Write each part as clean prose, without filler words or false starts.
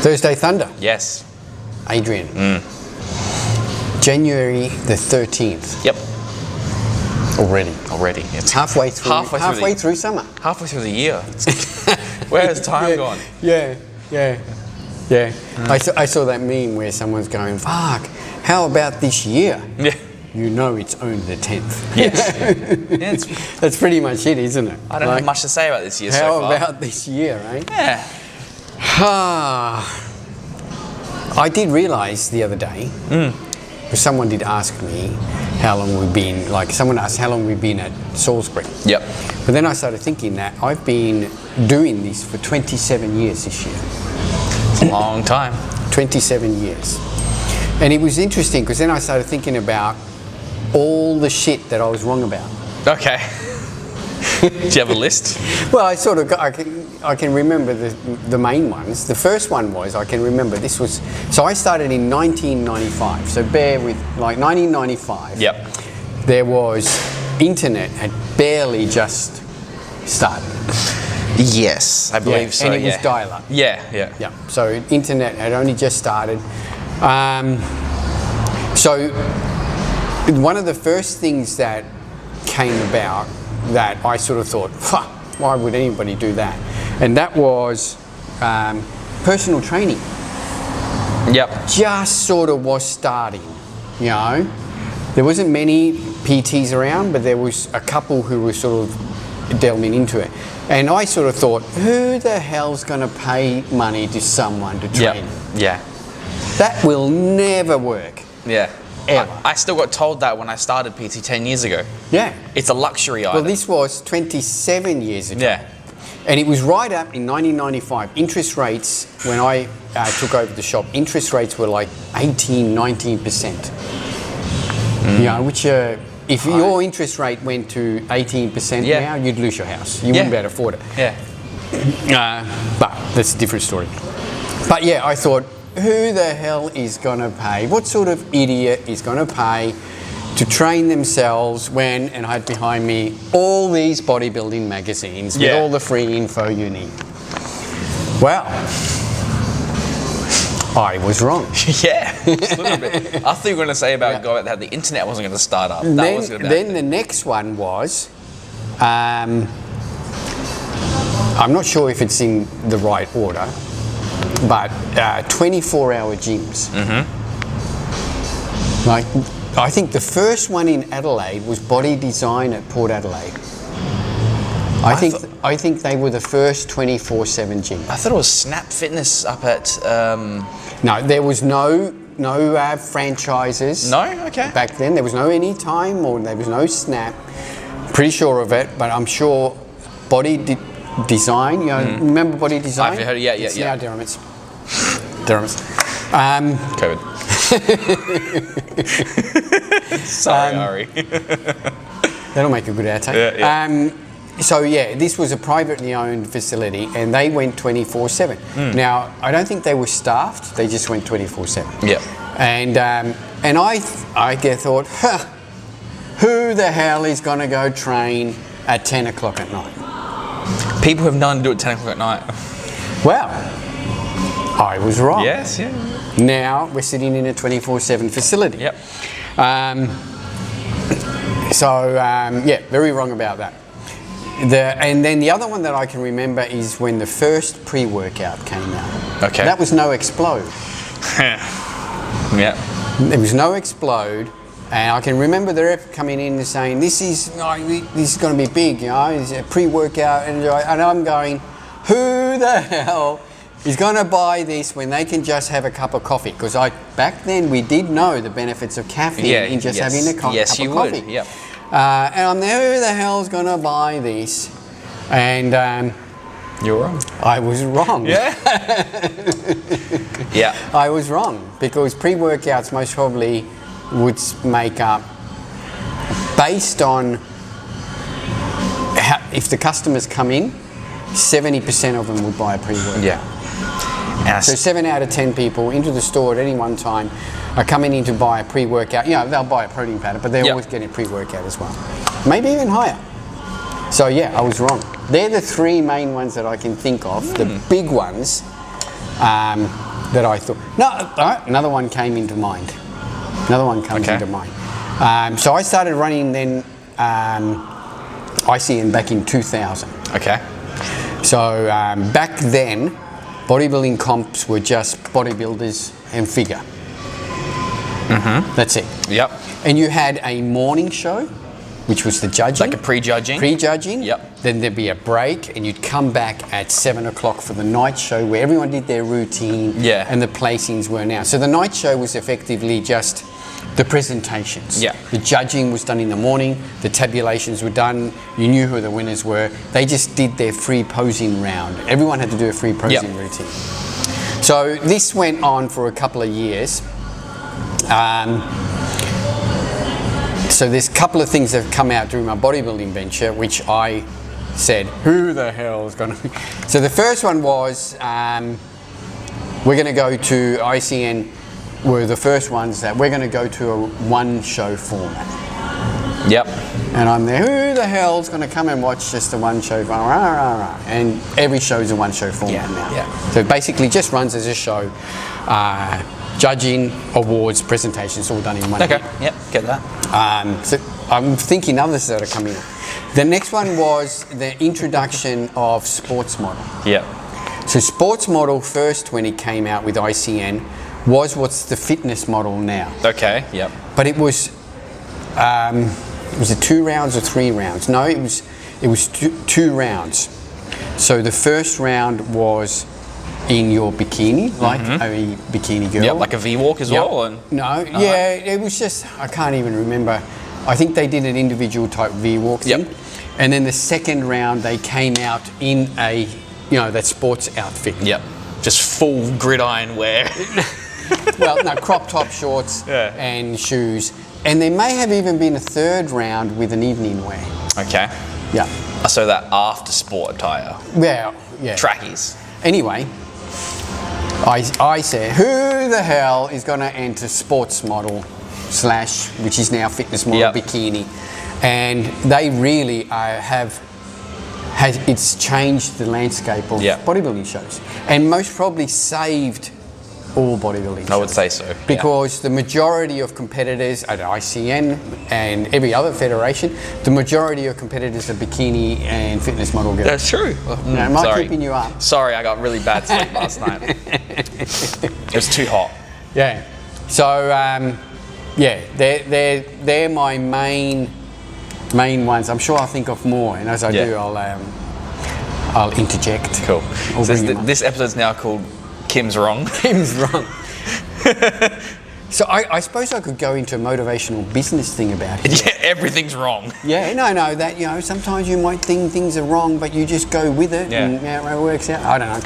Thursday Thunder. Yes. Adrian. January the 13th. Yep. Already. It's halfway through summer. Halfway through the year. Where has time gone? Yeah. I saw that meme where someone's going, fuck, how about this year? Yeah. You know it's only the 10th. Yes. That's pretty much it, isn't it? I don't have much to say about this year so far. How about this year, right? Yeah. I did realise the other day, because someone did ask me how long we've been, someone asked how long we've been at Salisbury. Yep. But then I started thinking that I've been doing this for 27 years this year. It's a long time. 27 years. And it was interesting because then I started thinking about all the shit that I was wrong about. Okay. Do you have a list? Well, I can remember the main ones. The first one was, I can remember, so I started in 1995, so bear with, 1995. Yep. There was, internet had barely just started. Yes, I believe so, and it was dial-up. Yeah. So internet had only just started. So one of the first things that came about that I sort of thought, why would anybody do that? And that was personal training. Yep. Just sort of was starting, you know. There wasn't many PTs around, but there was a couple who were sort of delving into it. And I sort of thought, who the hell's going to pay money to someone to train? Yeah. That will never work. Yeah. Ever. I still got told that when I started PT 10 years ago. Yeah. It's a luxury item. Well, this was 27 years ago. Yeah. And it was right up in 1995. Interest rates, when I took over the shop, interest rates were like 18, 19%. You know, which if your interest rate went to 18% now, you'd lose your house. You wouldn't be able to afford it. Yeah. But that's a different story. But yeah, I thought, who the hell is going to pay? What sort of idiot is going to pay to train themselves when, and I had behind me all these bodybuilding magazines with all the free info you need? Well, I was wrong. Yeah, just a little bit. I thought you were going to say about how the internet wasn't going to start up. Then the next one was, I'm not sure if it's in the right order, but 24-hour gyms. Like, I think the first one in Adelaide was Body Design at Port Adelaide. I think they were the first 24/7 gym. I thought it was Snap Fitness up at. No, there was no franchises. No, okay. Back then, there was no Anytime or there was no Snap. Pretty sure of it, but I'm sure Body Design. You know, remember Body Design? I've heard it. Yeah. It's now Dermot's. COVID. Sorry, Ari. That'll make a good outtake. Yeah. So yeah, this was a privately owned facility, and they went 24/7. Now, I don't think they were staffed; they just went 24/7. Yeah. And I thought, who the hell is going to go train at 10 o'clock at night? People have nothing to do at 10 o'clock at night. Well, I was wrong. Yes. Yeah. Now we're sitting in a 24/7 facility. Yep. Very wrong about that. And then the other one that I can remember is when the first pre-workout came out. Okay. That was No Explode. Yeah. There was No Explode, and I can remember the rep coming in and saying, "This is going to be big, you know, it's a pre-workout," and I'm going, "Who the hell is going to buy this when they can just have a cup of coffee?" Because back then we did know the benefits of caffeine in just having a cup of coffee. Yes, you would. Yep. And I'm there, who the hell's going to buy this? And you're wrong. I was wrong. Yeah. Yeah. I was wrong because pre-workouts most probably would make up, based on if the customers come in, 70% of them would buy a pre-workout. Yeah. So 7 out of 10 people into the store at any one time are coming in to buy a pre-workout. You know, they'll buy a protein powder, but they're always getting a pre-workout as well. Maybe even higher. So yeah, I was wrong. They're the three main ones that I can think of, the big ones. that I thought. No, another one came into mind. Another one comes into mind. So I started running then ICN back in 2000. Okay. So back then, bodybuilding comps were just bodybuilders and figure. That's it. Yep. And you had a morning show, which was the judging. Like a pre-judging. Pre-judging. Yep. Then There'd be a break, and you'd come back at 7 o'clock for the night show, where everyone did their routine. Yeah. And the placings were announced. So the night show was effectively just the presentations. Yeah. The judging was done in the morning. The tabulations were done. You knew who the winners were. They just did their free posing round. Everyone had to do a free posing routine. So this went on for a couple of years. So there's a couple of things that have come out during my bodybuilding venture, which I said, who the hell is going to... So the first one was, we're going to go to ICN, were the first ones that we're going to go to a one-show format. Yep. And I'm there, who the hell's going to come and watch just a one-show format? And every show's a one-show format now. Yeah. So it basically just runs as a show. Judging, awards, presentations, all done in one Okay. day. Yep. Get that. So I'm thinking others that are coming up. The next one was the introduction of sports model. Yep. So sports model first, when it came out with ICN, was what's the fitness model now. Okay. Yep. But it was it 2 rounds or 3 rounds? No, it was two rounds. So the first round was in your bikini, like a bikini girl. Yep. Like a V-walk as well. And No, yeah, it was just, I can't even remember. I think they did an individual type V-walk thing. And then the second round, they came out in a, that sports outfit. Yep. Just full gridiron wear. Well, no, crop top shorts and shoes. And there may have even been a third round with an evening wear. Okay. Yeah. So that after sport attire. Well, yeah. Trackies. Anyway, I said, who the hell is going to enter sports model / which is now fitness model bikini? And they really it's changed the landscape of bodybuilding shows, and most probably saved all bodybuilding shows. I would say so. Because the majority of competitors at ICN and every other federation, the majority of competitors are bikini and fitness model girls. That's true. Now, am I keeping you up? Sorry, I got really bad sleep last night. It was too hot. Yeah. So, they're my main ones. I'm sure I'll think of more, and as I do, I'll interject. Cool. So this episode's now called Kim's Wrong. Kim's Wrong. So I suppose I could go into a motivational business thing about it. Yeah, everything's wrong. Yeah, no, that, sometimes you might think things are wrong, but you just go with it and it works out. I don't know.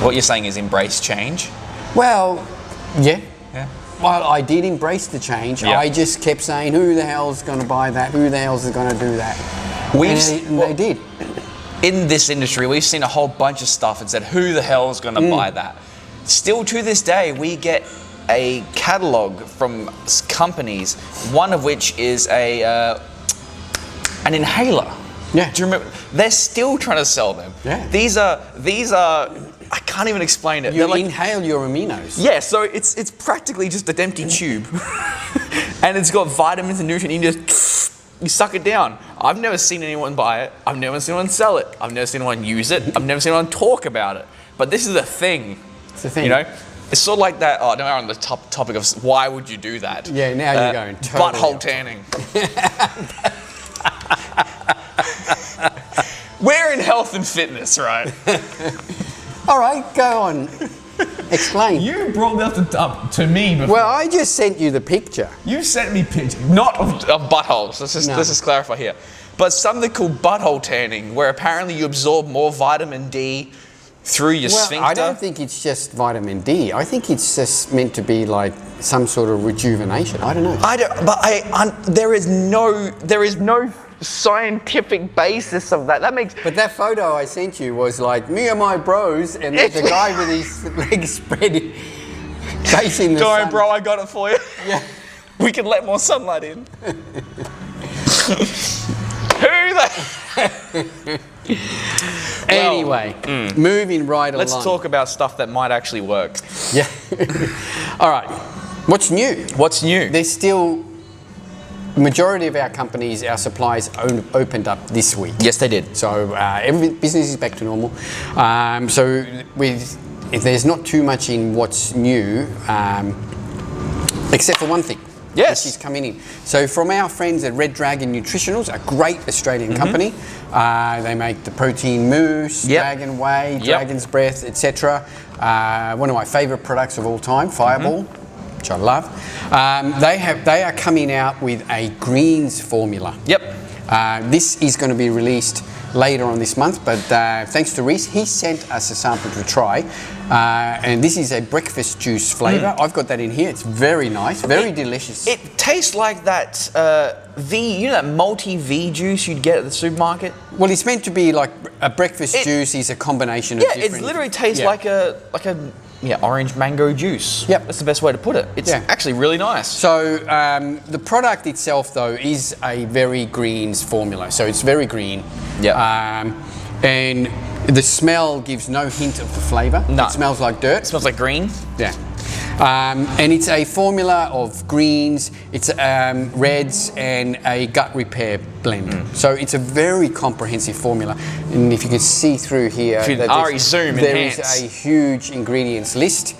What you're saying is embrace change? Well, yeah. Yeah. Well, I did embrace the change. Yep. I just kept saying, who the hell's going to buy that? Who the hell's going to do that? And they did. In this industry, we've seen a whole bunch of stuff and said, who the hell is going to buy that? Still to this day, we get a catalog from companies, one of which is an inhaler. Yeah. Do you remember? They're still trying to sell them. Yeah. These are I can't even explain it. You inhale your aminos. Yeah, so it's practically just an empty tube. And it's got vitamins and nutrients, you suck it down. I've never seen anyone buy it. I've never seen anyone sell it. I've never seen anyone use it. I've never seen anyone talk about it. But this is a thing. It's a thing. It's sort of like that. Oh, now we're on the topic of why would you do that? Yeah, now you're going totally butthole tanning. We're in health and fitness, right? All right, go on. Explain. You brought that up to me before. Well, I just sent you the picture. You sent me pictures, not of buttholes. Let's just clarify here. But something called butthole tanning, where apparently you absorb more vitamin D through your sphincter. I don't think it's just vitamin D. I think it's just meant to be like some sort of rejuvenation. I don't know. There is no scientific basis of that. But that photo I sent you was like me and my bros, and there's a guy with his legs spread facing the sun. Don't worry, bro, I got it for you. Yeah. We can let more sunlight in. Who the... Anyway, moving right along. Let's talk about stuff that might actually work. Yeah. All right. What's new? What's new? There's still majority of our companies, our suppliers opened up this week. Yes, they did. So every business is back to normal. If there's not too much in what's new, except for one thing. Yes. Which is coming in. So from our friends at Red Dragon Nutritionals, a great Australian company, they make the protein mousse, Dragon Whey, Dragon's Breath, etc. One of my favourite products of all time, Fireball, which I love. They are coming out with a greens formula. Yep. This is going to be released later on this month, but thanks to Reese, he sent us a sample to try, and this is a breakfast juice flavour. I've got that in here. It's very nice, very delicious. It tastes like that that multi-V juice you'd get at the supermarket. Well, it's meant to be like a breakfast juice is a combination of different... it literally tastes like a orange mango juice. Yep. That's the best way to put it. It's actually really nice. So the product itself, though, is a very greens formula. So it's very green. Yeah. And the smell gives no hint of the flavour. No. It smells like dirt. It smells like green. Yeah. And it's a formula of greens, it's reds, and a gut repair blend. So it's a very comprehensive formula. And if you can see through here, there is a huge ingredients list.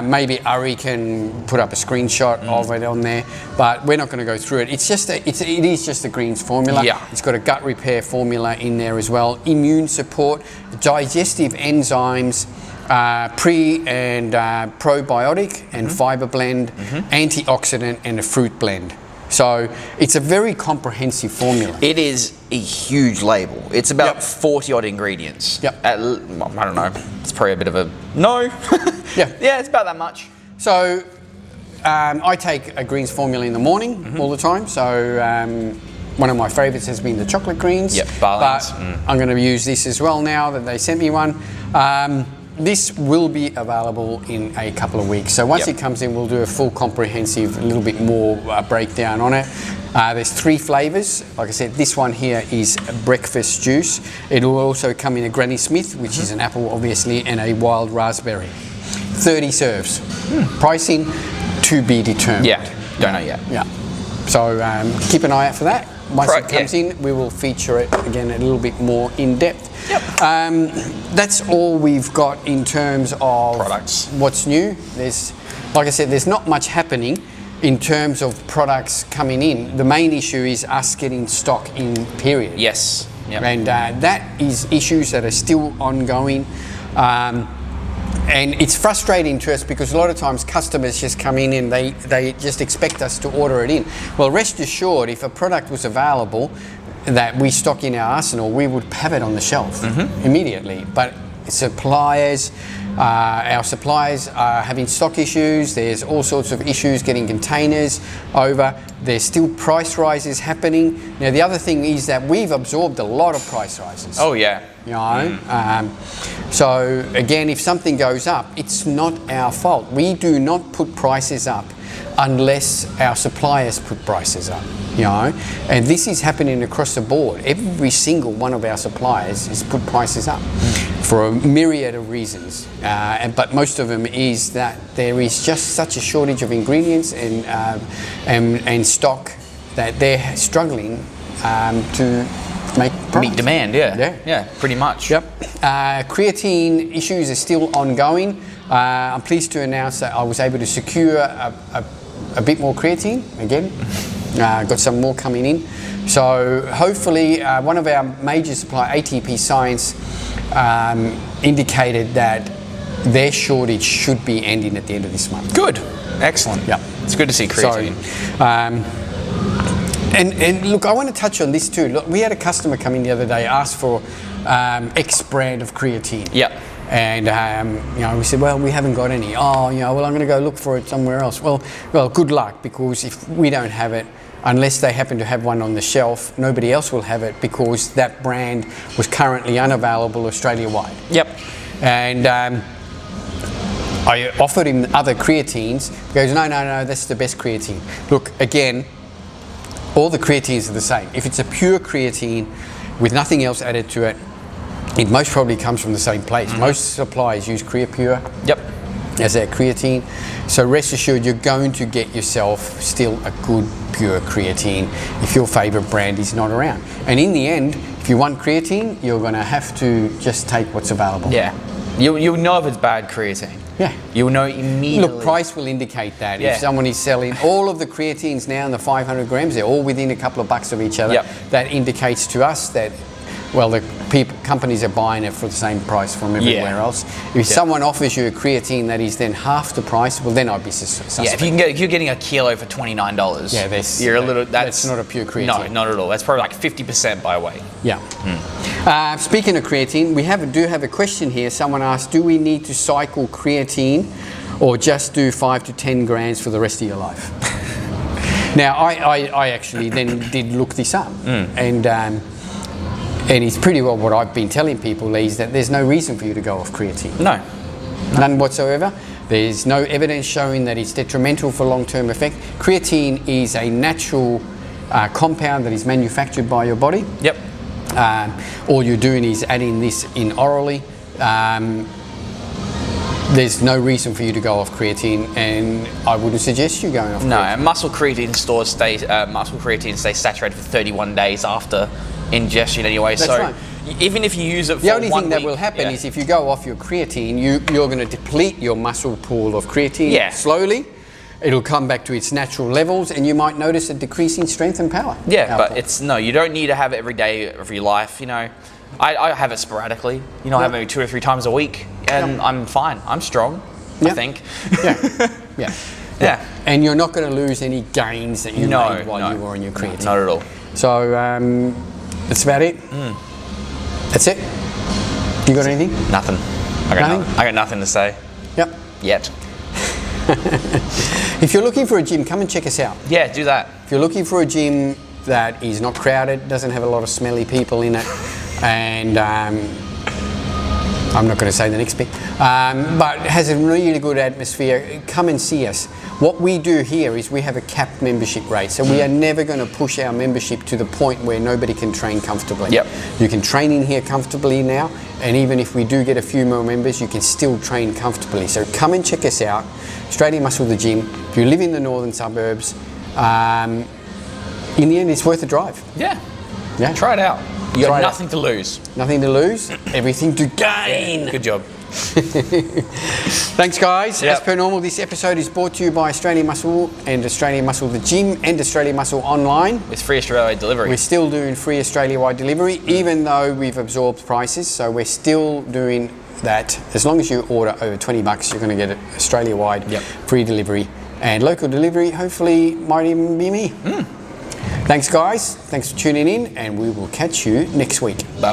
Maybe Ari can put up a screenshot of it on there, but we're not going to go through it. It is just a greens formula. Yeah. It's got a gut repair formula in there as well, immune support, digestive enzymes, pre and probiotic and fibre blend, antioxidant, and a fruit blend. So it's a very comprehensive formula. It is a huge label. It's about 40 odd ingredients. Yep. I don't know. It's probably a bit of a no. Yeah, it's about that much. So I take a greens formula in the morning all the time. So one of my favourites has been the chocolate greens. Yep, but I'm going to use this as well now that they sent me one. This will be available in a couple of weeks. So once it comes in, we'll do a full comprehensive, a little bit more breakdown on it. There's 3 flavours. Like I said, this one here is breakfast juice. It will also come in a Granny Smith, which is an apple, obviously, and a wild raspberry. 30 serves. Pricing to be determined. Yeah, don't know yet. Yeah. So keep an eye out for that. Once it comes in, we will feature it again a little bit more in depth. Yep. That's all we've got in terms of products. What's new. Like I said, there's not much happening in terms of products coming in. The main issue is us getting stock in, period. Yes. Yep. And that is issues that are still ongoing. And it's frustrating to us because a lot of times customers just come in and they just expect us to order it in. Well, rest assured, if a product was available that we stock in our arsenal, we would have it on the shelf immediately. But our suppliers are having stock issues. There's all sorts of issues getting containers over. There's still price rises happening. Now, the other thing is that we've absorbed a lot of price rises. Oh, yeah. You know? So again, if something goes up, it's not our fault. We do not put prices up unless our suppliers put prices up, you know, and this is happening across the board. Every single one of our suppliers has put prices up for a myriad of reasons, but most of them is that there is just such a shortage of ingredients and stock that they're struggling to meet demand. Yeah, pretty much. Yep. Creatine issues are still ongoing. I'm pleased to announce that I was able to secure a bit more creatine again. Got some more coming in. So hopefully one of our major suppliers, ATP Science, indicated that their shortage should be ending at the end of this month. Good. Excellent. Yeah. It's good to see creatine. And look, I want to touch on this too. Look, we had a customer come in the other day, asked for X brand of creatine. Yep. And we said, well, we haven't got any. Oh, I'm going to go look for it somewhere else. Well, good luck, because if we don't have it, unless they happen to have one on the shelf, nobody else will have it because that brand was currently unavailable Australia-wide. Yep. And I offered him other creatines. He goes, no, that's the best creatine. Look, again, all the creatines are the same. If it's a pure creatine, with nothing else added to it. It most probably comes from the same place. Most suppliers use Creapure Yep. as their creatine. So rest assured, you're going to get yourself still a good, pure creatine if your favorite brand is not around. And in the end, if you want creatine, you're going to have to just take what's available. Yeah. You'll know if it's bad creatine. Yeah. You'll know immediately. Look, price will indicate that. Yeah. If someone is selling all of the creatines now in the 500 grams, they're all within a couple of bucks of each other. Yep. That indicates to us that, well, the companies are buying it for the same price from everywhere else. If someone offers you a creatine that is then half the price, well, then I'd be suspect. Yeah, if you're getting a kilo for $29, that's not a pure creatine. No, not at all. That's probably like 50% by weight. Yeah. Speaking of creatine, we do have a question here. Someone asked, do we need to cycle creatine or just do 5 to 10 grams for the rest of your life? Now, I actually then did look this up, and it's pretty well what I've been telling people is that there's no reason for you to go off creatine. No. None whatsoever. There's no evidence showing that it's detrimental for long-term effect. Creatine is a natural compound that is manufactured by your body. Yep. All you're doing is adding this in orally. There's no reason for you to go off creatine, and I wouldn't suggest you going off creatine. No, and muscle creatine stays saturated for 31 days after ingestion anyway. That's so right. even if you use it for the only 1 thing that week, will happen is if you go off your creatine, you're going to deplete your muscle pool of creatine slowly. It'll come back to its natural levels, and you might notice a decrease in strength and power. Yeah, but you don't need to have it every day of your life. You know, I have it sporadically. You know, I have it maybe 2 or 3 times a week, and I'm fine. I'm strong. I think. Yeah. And you're not going to lose any gains that you made while you were on your creatine. Not at all. So that's about it. That's it. You got anything? Nothing. I got nothing to say. Yep. Yet. If you're looking for a gym, come and check us out. Yeah, do that. If you're looking for a gym that is not crowded, doesn't have a lot of smelly people in it, and I'm not going to say the next bit, but has a really good atmosphere, come and see us. What we do here is we have a capped membership rate, so we are never going to push our membership to the point where nobody can train comfortably. Yep. You can train in here comfortably now, and even if we do get a few more members, you can still train comfortably. So come and check us out, Australian Muscle the Gym. If you live in the northern suburbs, in the end, it's worth a drive. Yeah. Try it out. You got nothing to lose. Nothing to lose, everything to gain. Good job. Thanks, guys. As per normal, this episode is brought to you by Australian Muscle and Australian Muscle the Gym and Australian Muscle Online. It's free Australia-wide delivery. We're still doing free Australia-wide delivery, even though we've absorbed prices. So we're still doing that. As long as you order over $20, you're going to get it Australia-wide free delivery. And local delivery, hopefully, might even be me. Thanks, guys. Thanks for tuning in, and we will catch you next week. Bye.